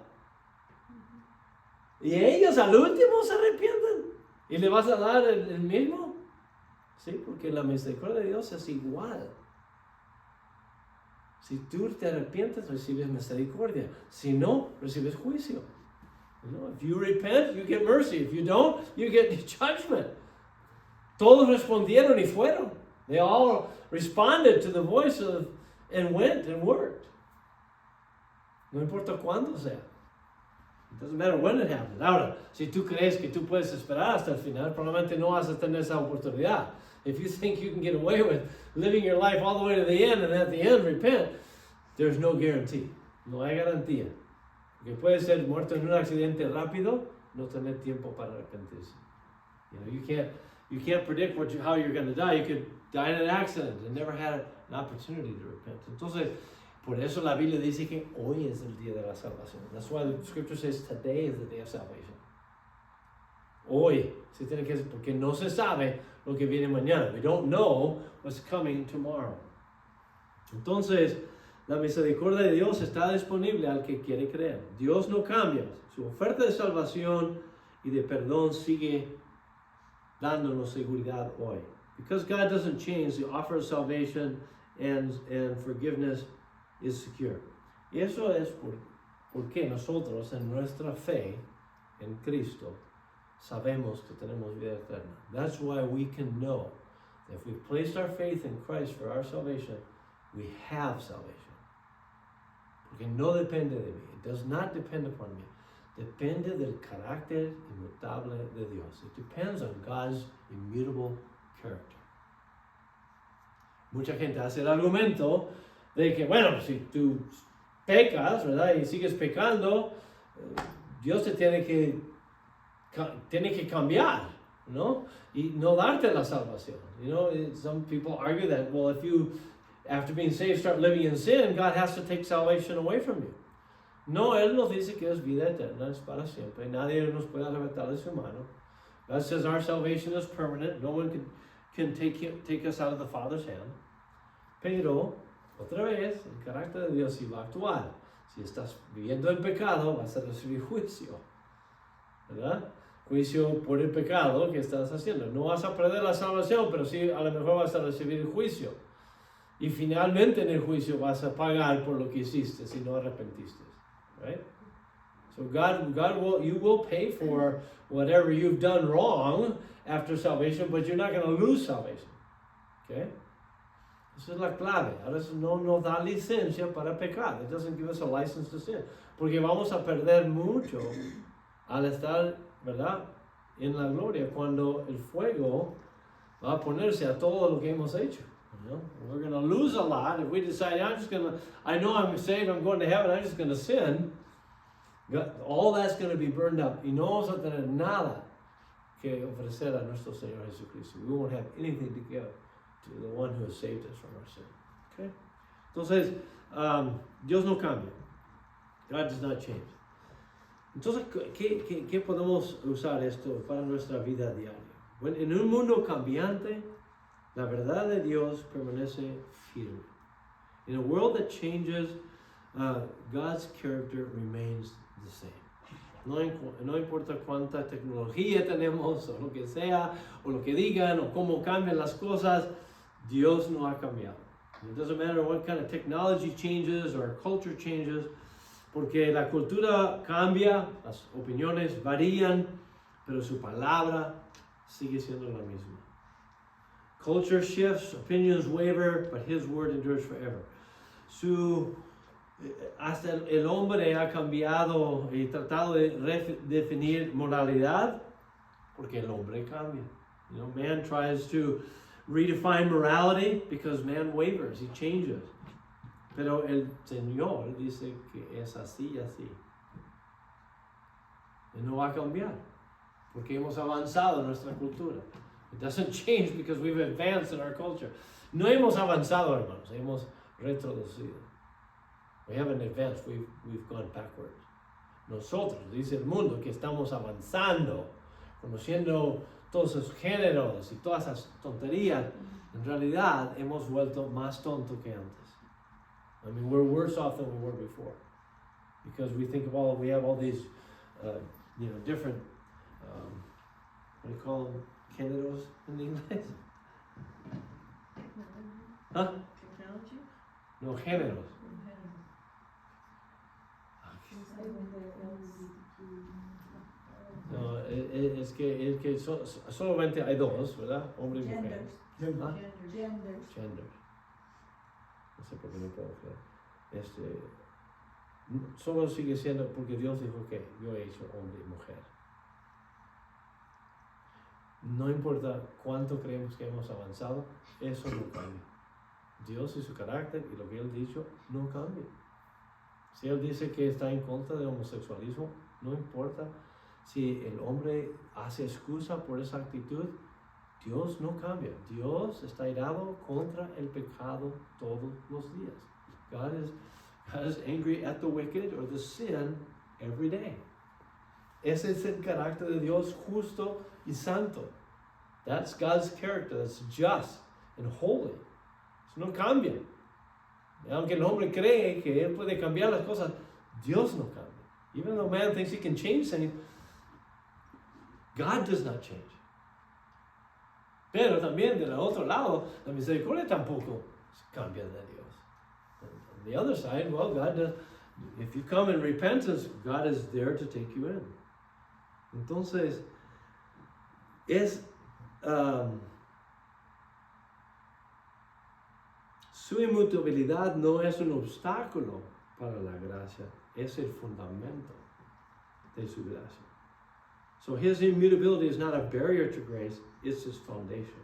Y ellos al último se arrepienten. ¿Y le vas a dar el mismo? Sí, porque la misericordia de Dios es igual. Si tú te arrepientes, recibes misericordia. Si no, recibes juicio. You know, if you repent, you get mercy. If you don't, you get judgment. Todos respondieron y fueron. They all responded to the voice and went and worked. No importa cuándo sea. It doesn't matter when it happens. Ahora, si tú crees que tú puedes esperar hasta el final, probablemente no vas a tener esa oportunidad. If you think you can get away with living your life all the way to the end and at the end repent, there's no guarantee. No hay garantía. Porque puede ser muerto en un accidente rápido, no tener tiempo para arrepentirse. You know, you can't predict how you're going to die. You could die in an accident and never had an opportunity to repent. Entonces, por eso la Biblia dice que hoy es el día de la salvación. That's why the scripture says today is the day of salvation. Hoy se tiene que decir, porque no se sabe lo que viene mañana. We don't know what's coming tomorrow. Entonces, la misericordia de Dios está disponible al que quiere creer. Dios no cambia. Su oferta de salvación y de perdón sigue dándonos seguridad hoy. Because God doesn't change, the offer of salvation and forgiveness is secure. Y eso es porque nosotros en nuestra fe en Cristo sabemos que tenemos vida eterna. That's why we can know that if we've placed our faith in Christ for our salvation, we have salvation. Porque no depende de mí. It does not depend upon me. Depende del carácter inmutable de Dios. It depends on God's immutable character. Mucha gente hace el argumento de que, bueno, si tú pecas, ¿verdad? Y sigues pecando, Dios te tiene que cambiar, ¿no? Y no darte la salvación. You know, some people argue that, well, if you, after being saved, start living in sin, God has to take salvation away from you. No, Él nos dice que es vida eterna, es para siempre. Nadie nos puede arrebatar de su mano. God says our salvation is permanent. No one can take us out of the Father's hand. Pero, otra vez, el carácter de Dios sí va a actuar. Si estás viviendo en pecado, vas a recibir juicio, ¿verdad? Juicio por el pecado que estás haciendo. No vas a perder la salvación, pero sí a lo mejor vas a recibir juicio. Y finalmente en el juicio vas a pagar por lo que hiciste si no arrepentiste. Right? So you will pay for whatever you've done wrong after salvation, but you're not going to lose salvation. Okay? Esa es la clave. Ahora no nos da licencia para pecar. It doesn't give us a license to sin. Porque vamos a perder mucho al estar, ¿verdad?, en la gloria, cuando el fuego va a ponerse a todo lo que hemos hecho. You know? We're going to lose a lot if we decide, I know I'm saved, I'm going to heaven, I'm just going to sin. God, all that's going to be burned up. Y no vamos a tener nada que ofrecer a nuestro Señor Jesucristo. We won't have anything to give to the one who has saved us from our sin. Okay? Entonces, Dios no cambia. God does not change. Entonces, ¿qué podemos usar esto para nuestra vida diaria? Bueno, en un mundo cambiante, la verdad de Dios permanece firme. In a world that changes, God's character remains the same. No importa cuánta tecnología tenemos, o lo que sea, o lo que digan, o cómo cambian las cosas, Dios no ha cambiado. It doesn't matter what kind of technology changes or culture changes, porque la cultura cambia, las opiniones varían, pero su palabra sigue siendo la misma. Culture shifts, opinions waver, but His word endures forever. Hasta el hombre ha cambiado y tratado de redefinir moralidad, porque el hombre cambia. You know, man tries to redefine morality because man wavers, he changes. Pero el Señor dice que es así y así. Y no va a cambiar, porque hemos avanzado en nuestra cultura. It doesn't change because we've advanced in our culture. No hemos avanzado, hermanos, hemos retrocedido. We haven't advanced, we've gone backwards. Nosotros, dice el mundo, que estamos avanzando, conociendo todos esos géneros y todas esas tonterías, en realidad hemos vuelto más tontos que antes. I mean, we're worse off than we were before, because we have all these, different, what do you call them, géneros in English? Huh? Technology? No, géneros. No, es que solamente hay dos, ¿verdad? Hombre y mujer. ¿Ah? Genders. No sé por qué no puedo creer. Solo sigue siendo porque Dios dijo que yo he hecho hombre y mujer. No importa cuánto creemos que hemos avanzado, eso no cambia. Dios y su carácter y lo que Él ha dicho no cambia. Si Él dice que está en contra del homosexualismo, no importa si el hombre hace excusa por esa actitud, Dios no cambia. Dios está irado contra el pecado todos los días. God is angry at the wicked or the sin every day. Ese es el carácter de Dios justo y santo. That's God's character. That's just and holy. Eso no cambia. Aunque el hombre cree que él puede cambiar las cosas, Dios no cambia. Even though man thinks he can change things, God does not change. Pero también del otro lado, la misericordia tampoco cambia de Dios. On the other side, well, God does, if you come in repentance, God is there to take you in. Entonces, su inmutabilidad no es un obstáculo para la gracia, es el fundamento de su gracia. So His immutability is not a barrier to grace, it's His foundation.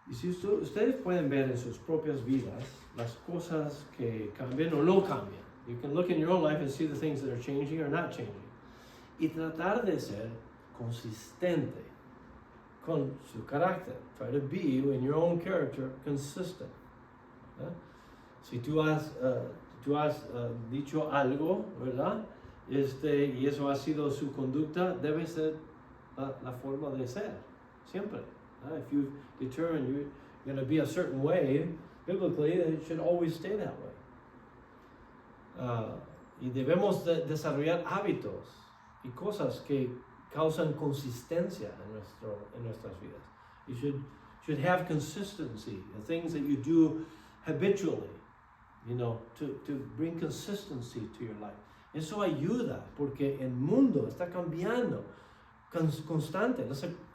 Y si ustedes pueden ver en sus propias vidas las cosas que cambian o no cambian. You can look in your own life and see the things that are changing or not changing. Y tratar de ser consistente con su carácter. Try to be, in your own character, consistent. Si tú has dicho algo, ¿verdad? Y eso ha sido su conducta, debe ser la forma de ser, siempre. If you've determined you're going to be a certain way, biblically, it should always stay that way. Y debemos desarrollar hábitos y cosas que causan consistencia en nuestras vidas. You should have consistency, the things that you do habitually, to bring consistency to your life. Eso ayuda porque el mundo está cambiando constante.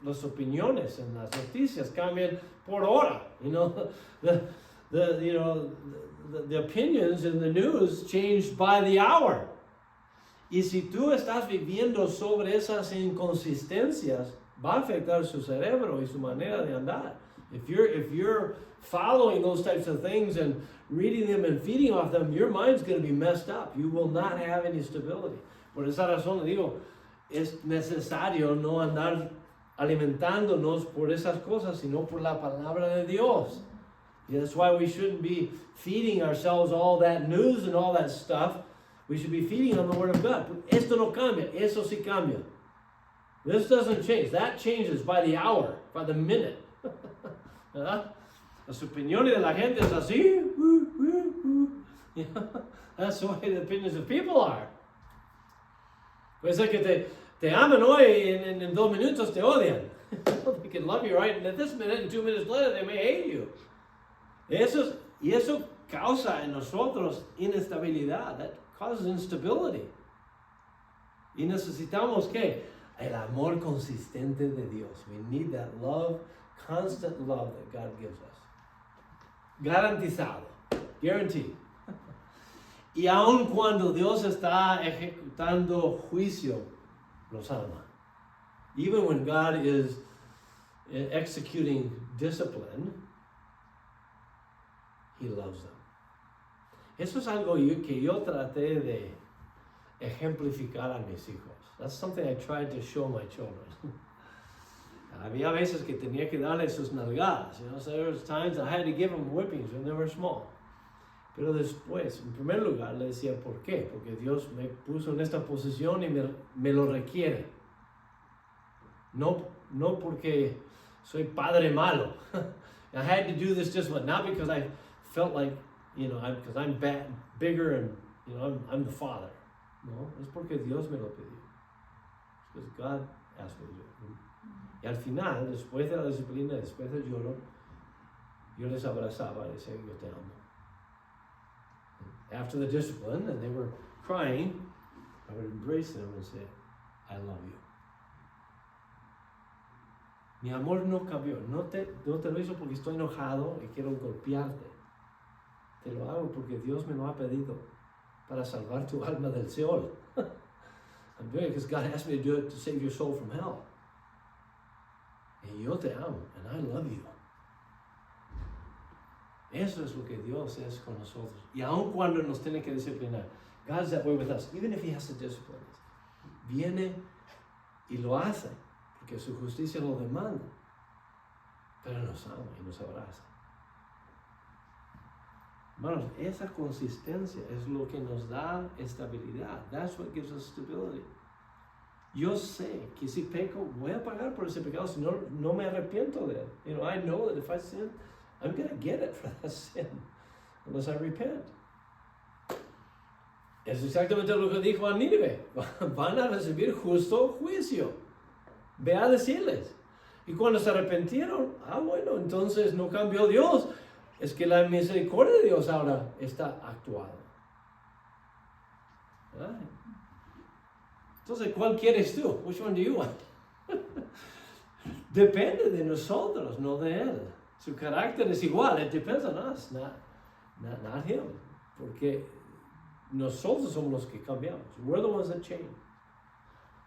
Las opiniones en las noticias cambian por hora. The opinions in the news change by the hour. Y si tú estás viviendo sobre esas inconsistencias, va a afectar su cerebro y su manera de andar. If you're following those types of things and reading them and feeding off them, your mind's going to be messed up. You will not have any stability. Por esa razón le digo, es necesario no andar alimentándonos por esas cosas, sino por la palabra de Dios. Yeah, that's why we shouldn't be feeding ourselves all that news and all that stuff. We should be feeding on the Word of God. Esto no cambia, eso sí cambia. This doesn't change. That changes by the hour, by the minute. ¿Verdad? Las opiniones de la gente es así. That's the way the opinions of people are. Puede ser que te aman hoy y en 2 minutos te odian. They can love you right and at this minute and 2 minutes later they may hate you. Eso causa en nosotros inestabilidad. That causes instability. Y necesitamos ¿qué? El amor consistente de Dios. We need that love, constant love that God gives us. Garantizado. Guaranteed. Y aun cuando Dios está ejecutando juicio, los ama. Even when God is executing discipline, He loves them. Eso es algo que yo traté de ejemplificar a mis hijos. That's something I tried to show my children. Había veces que tenía que darles sus nalgadas. So there was times I had to give them whippings when they were small. Pero después, en primer lugar, le decía, ¿por qué? Porque Dios me puso en esta posición y me lo requiere. No porque soy padre malo. I had to do this just not because I felt like, because I'm bigger and, I'm the father. No, es porque Dios me lo pidió. Because God asked me to do it. Y al final, después de la disciplina, después del lloro, yo les abrazaba y decía, yo te amo. After the discipline, and they were crying, I would embrace them and say, I love you. Mi amor no cambió. No te lo hizo porque estoy enojado y quiero golpearte. Te lo hago porque Dios me lo ha pedido para salvar tu alma del Seol. I'm doing it because God asked me to do it to save your soul from hell. Y yo te amo, and I love you. Eso es lo que Dios es con nosotros. Y aun cuando nos tiene que disciplinar, God's that way with us. Even if He has to discipline us, viene y lo hace, porque su justicia lo demanda. Pero nos ama y nos abraza. Hermanos, esa consistencia es lo que nos da estabilidad. That's what gives us stability. Yo sé que si peco, voy a pagar por ese pecado, si no me arrepiento de él. I know that if I sin, I'm going to get it for that sin, unless I repent. Es exactamente lo que dijo a Nínive. Van a recibir justo juicio. Ve a decirles. Y cuando se arrepintieron, bueno, entonces no cambió Dios. Es que la misericordia de Dios ahora está actuada. ¿Verdad? Entonces, ¿cuál quieres tú? Which one do you want? Depende de nosotros, no de Él. Su carácter es igual. It depends on us, not Him. Porque nosotros somos los que cambiamos. We're the ones that change.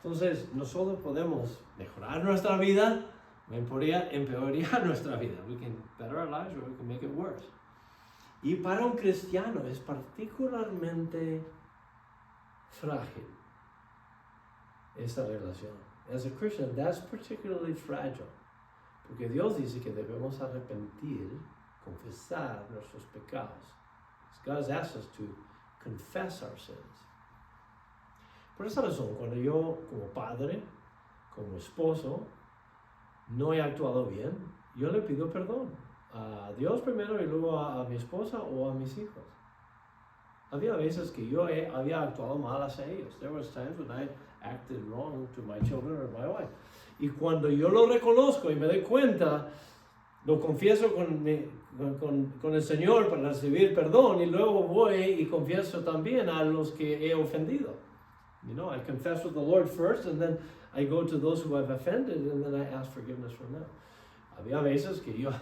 Entonces, nosotros podemos mejorar nuestra vida empeoraría nuestra vida. We can better our lives or we can make it worse. Y para un cristiano es particularmente frágil esta relación. As a Christian, that's particularly fragile. Porque Dios dice que debemos arrepentir, confesar nuestros pecados. God has asked us to confess our sins. Por esa razón, cuando yo como padre, como esposo, no he actuado bien, yo le pido perdón a Dios primero y luego a mi esposa o a mis hijos. Había veces que yo había actuado mal hacia ellos. There was times when I acted wrong to my children or my wife. Y cuando yo lo reconozco y me doy cuenta, lo confieso con el Señor para recibir perdón y luego voy y confieso también a los que he ofendido. You know, I confess with the Lord first and then I go to those who I've offended and then I ask forgiveness from them. Había veces que yo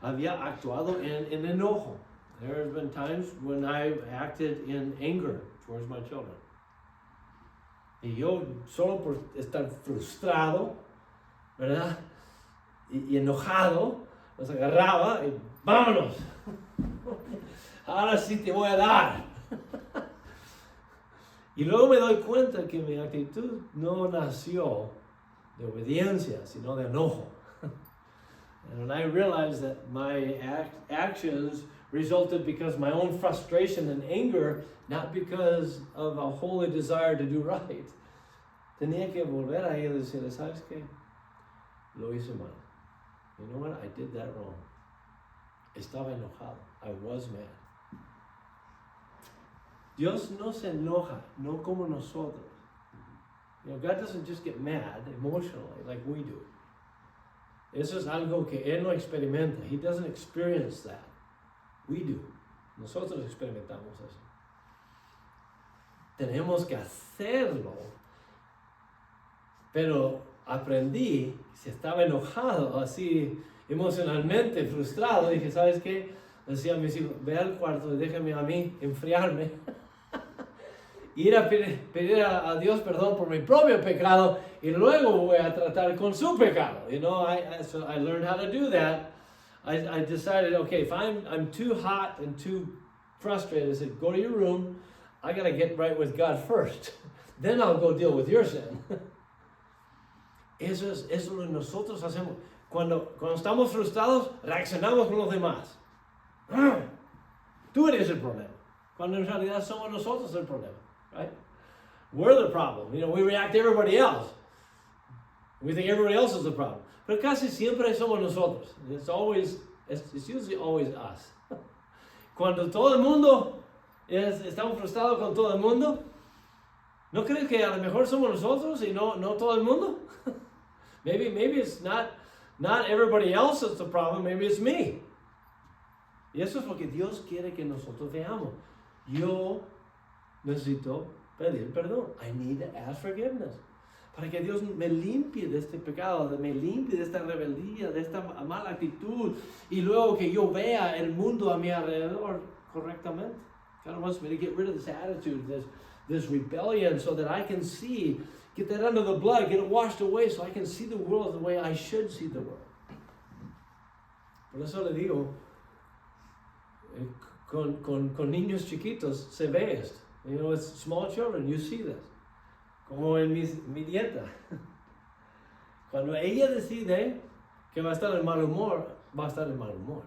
había actuado en enojo. There have been times when I acted in anger towards my children. Y yo solo por estar frustrado, ¿verdad? Y enojado, los agarraba y ¡vámonos! Ahora sí te voy a dar. Y luego me doy cuenta que mi actitud no nació de obediencia, sino de enojo. And when I realized that my actions resulted because my own frustration and anger, not because of a holy desire to do right, tenía que volver ahí y decirle, ¿sabes qué? Lo hice mal. You know what? I did that wrong. Estaba enojado. I was mad. Dios no se enoja, no como nosotros. You know, God doesn't just get mad emotionally like we do. Eso es algo que Él no experimenta. He doesn't experience that. We do. Nosotros experimentamos eso. Tenemos que hacerlo. Pero aprendí, si estaba enojado, así emocionalmente frustrado, dije, ¿sabes qué? Decía a mis hijos, ve al cuarto y déjame a mí enfriarme. Ir a pedir a Dios perdón por mi propio pecado y luego voy a tratar con su pecado. You know, so I learned how to do that. I decided, okay, if I'm too hot and too frustrated, I said, go to your room. I got to get right with God first. Then I'll go deal with your sin. Eso es lo que nosotros hacemos. Cuando estamos frustrados, reaccionamos con los demás. Tú eres el problema. Cuando en realidad somos nosotros el problema. Right? We're the problem. You know, we react to everybody else. We think everybody else is the problem. Pero casi siempre somos nosotros. It's usually always us. Cuando todo el mundo estamos frustrados con todo el mundo, ¿no crees que a lo mejor somos nosotros y no todo el mundo? Maybe it's not everybody else that's the problem, maybe it's me. Y eso es lo que Dios quiere que nosotros veamos. Yo necesito pedir perdón. I need to ask forgiveness. Para que Dios me limpie de este pecado, me limpie de esta rebeldía, de esta mala actitud. Y luego que yo vea el mundo a mi alrededor correctamente. God wants me to get rid of this attitude, this rebellion, so that I can see, get that under the blood, get it washed away, so I can see the world the way I should see the world. Por eso le digo, con niños chiquitos se ve esto. You know, it's small children, you see this. Como en mi dieta. Cuando ella decide que va a estar en mal humor, va a estar en mal humor.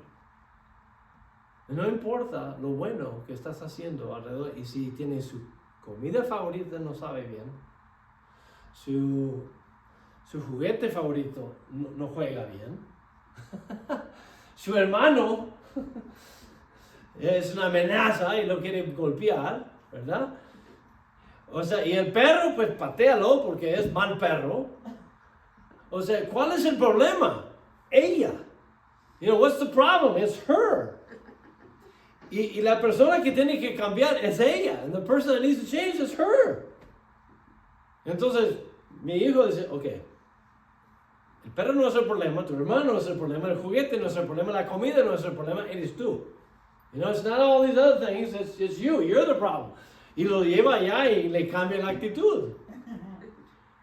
No importa lo bueno que estás haciendo alrededor, y si tiene su comida favorita no sabe bien, su juguete favorito no juega bien, su hermano es una amenaza y lo quiere golpear, ¿verdad? O sea, y el perro, pues patéalo porque es mal perro. O sea, ¿cuál es el problema? Ella. You know, what's the problem? It's her. Y la persona que tiene que cambiar es ella. And the person that needs to change is her. Entonces, mi hijo dice, ok, el perro no es el problema, tu hermano no es el problema, el juguete no es el problema, la comida no es el problema, eres tú. You know, it's not all these other things, it's you, you're the problem. Y lo lleva allá y le cambia la actitud.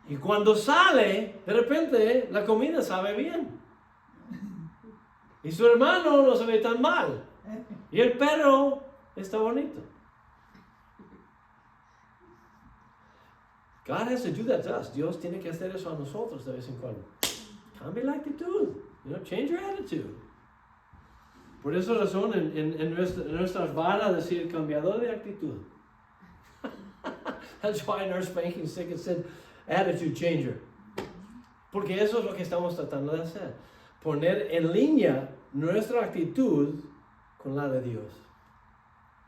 Y cuando sale, de repente la comida sabe bien. Y su hermano no se ve tan mal. Y el perro está bonito. God has to do that to us. Dios tiene que hacer eso a nosotros de vez en cuando. Cambia la actitud. Change your attitude. Por esa razón en nuestras varas decir cambiador de actitud. That's why in our spanking stick it said attitude changer. Porque eso es lo que estamos tratando de hacer. Poner en línea nuestra actitud con la de Dios.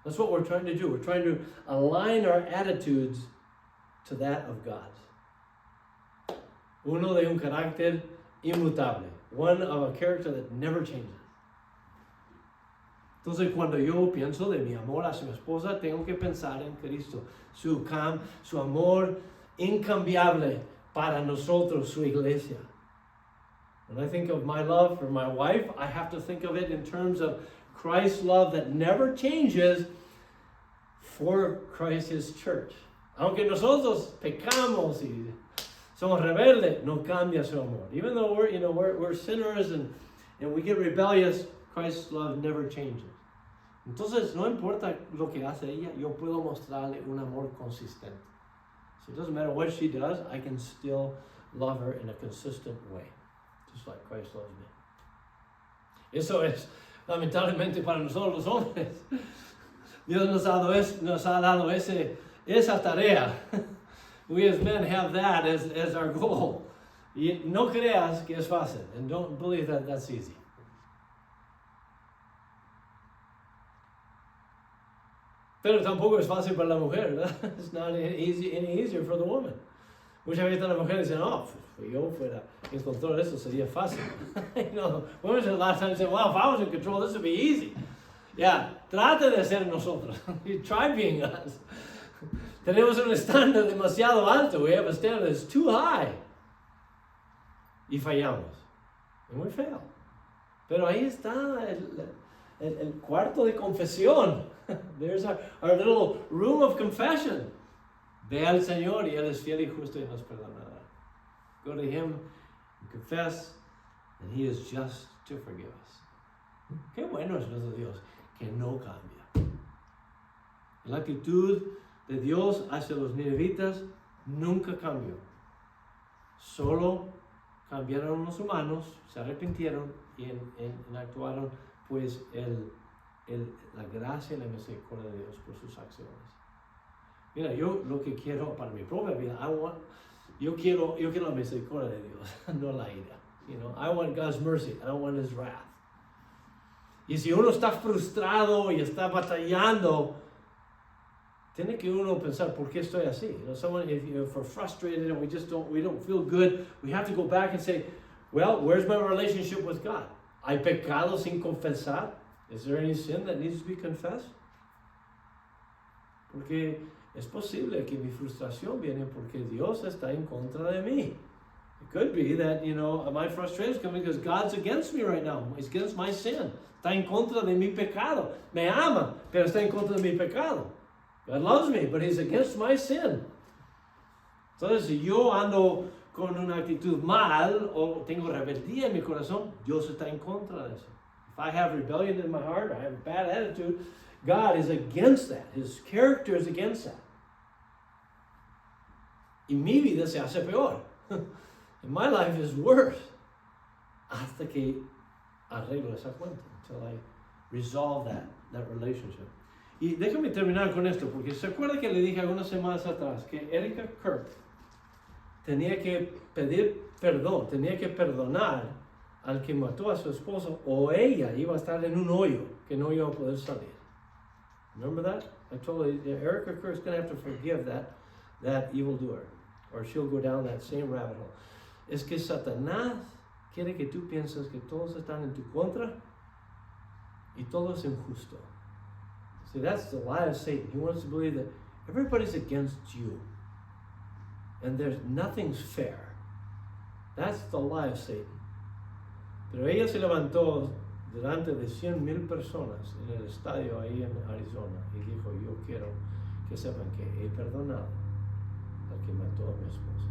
That's what we're trying to do. We're trying to align our attitudes to that of God. Uno de un carácter inmutable. One of a character that never changes. Entonces, cuando yo pienso de mi amor a su esposa, tengo que pensar en Cristo. Su amor incambiable para nosotros, su iglesia. When I think of my love for my wife, I have to think of it in terms of Christ's love that never changes for Christ, His church. Aunque nosotros pecamos y somos rebeldes, no cambia su amor. Even though we're sinners and we get rebellious, Christ's love never changes. Entonces, no importa lo que hace ella, yo puedo mostrarle un amor consistente. So it doesn't matter what she does, I can still love her in a consistent way, just like Christ loves me. Eso es, lamentablemente, para nosotros los hombres. Dios nos ha dado esa tarea. We as men have that as our goal. Y no creas que es fácil, and don't believe that that's easy. Pero tampoco es fácil para la mujer, ¿verdad? It's not any easier for the woman. Muchas veces las mujeres dicen, si yo fuera en control de eso sería fácil. Women a lot of times say, well, if I was in control, this would be easy. Yeah, trate de ser nosotros. You try being us. Tenemos un estándar demasiado alto. We have a standard that's too high. Y fallamos. And we fail. Pero ahí está el cuarto de confesión. There's our little room of confession. Ve al Señor y Él es fiel y justo y nos perdonará. Go to Him and confess, and He is just to forgive us. Qué bueno es nuestro Dios, que no cambia. La actitud de Dios hacia los ninevitas nunca cambió. Solo cambiaron los humanos, se arrepintieron y actuaron pues la gracia y la misericordia de Dios por sus acciones. Mira, yo lo que quiero para mi propia vida, yo quiero la misericordia de Dios, no la ira. I want God's mercy, I don't want His wrath. Y si uno está frustrado y está batallando, tiene que uno pensar, ¿por qué estoy así? If we're frustrated and we don't feel good, we have to go back and say, well, where's my relationship with God? ¿Hay pecado sin confesar? Is there any sin that needs to be confessed? Porque es posible que mi frustración viene porque Dios está en contra de mí. It could be that, my frustration is coming because God's against me right now. He's against my sin. Está en contra de mi pecado. Me ama, pero está en contra de mi pecado. God loves me, but He's against my sin. Entonces, si yo ando con una actitud mal o tengo rebeldía en mi corazón, Dios está en contra de eso. If I have rebellion in my heart, I have a bad attitude, God is against that. His character is against that. Y mi vida se hace peor. And my life is worse. Hasta que arreglo esa cuenta. Until I resolve that relationship. Y déjame terminar con esto, porque se acuerda que le dije algunas semanas atrás que Erika Kirk tenía que pedir perdón, tenía que perdonar al que mató a su esposo, o ella iba a estar en un hoyo que no iba a poder salir. Remember that? I told her, Erika Kirk is going to have to forgive that evildoer, or she'll go down that same rabbit hole. Es que Satanás quiere que tú pienses que todos están en tu contra y todo es injusto. See, that's the lie of Satan. He wants to believe that everybody's against you and nothing's fair. That's the lie of Satan. Pero ella se levantó delante de 100,000 personas en el estadio ahí en Arizona y dijo, yo quiero que sepan que he perdonado al que mató a mi esposa.